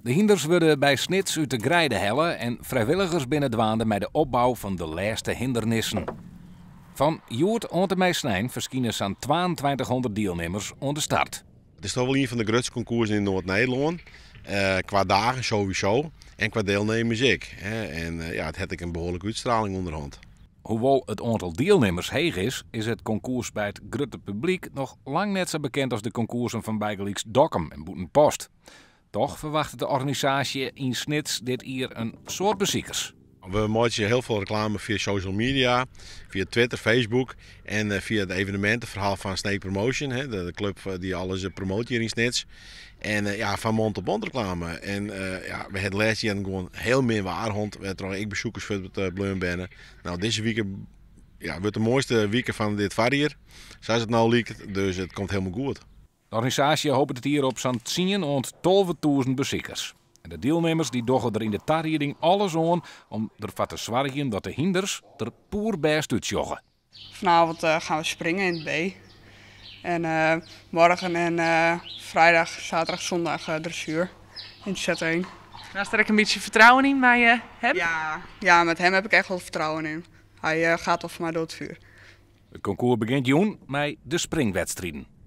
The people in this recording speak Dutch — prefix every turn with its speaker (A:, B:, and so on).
A: De hinders worden bij snits uit de grijde hellen en vrijwilligers binnendwaanden bij de opbouw van de laatste hindernissen. Van Joert aan de Meisnijn verschijnen zo'n 2200 deelnemers aan de start.
B: Het is toch wel een van de grootste concoursen in Noord-Nederland. Qua dagen sowieso en qua deelnemers ik. En het had ik een behoorlijke uitstraling onderhand.
A: Hoewel het aantal deelnemers heeg is het concours bij het grote publiek nog lang net zo bekend als de concoursen van Bijgelijks Dokkum en Boetenpost. Toch verwacht de organisatie in snits dit hier een soort bezoekers.
B: We maken heel veel reclame via social media, via Twitter, Facebook en via het evenementenverhaal van Snake Promotion, de club die alles promoot hier in Snits. En van mond op mond reclame. En we hebben laatst jaar gewoon heel meer waarhond. We hebben ik bezoekers voor het Bleunbennen. Nou, deze week wordt de mooiste week van dit variër. Zoals het nou lijkt, dus het komt helemaal goed.
A: De organisatie hoopt het hier op zo'n 10.000 bezoekers. En de deelnemers die doggen er in de tarriering alles aan om ervoor te zorgen dat de hinders er poer best uitjoggen.
C: Vanavond gaan we springen in het B. En morgen en vrijdag, zaterdag, zondag dressuur in het Z1.
D: Naast er ik een beetje vertrouwen in bij hem?
C: Ja, met hem heb ik echt wel vertrouwen in. Hij gaat al voor mij door het vuur.
A: Het concours begint joen met de springwedstrijden.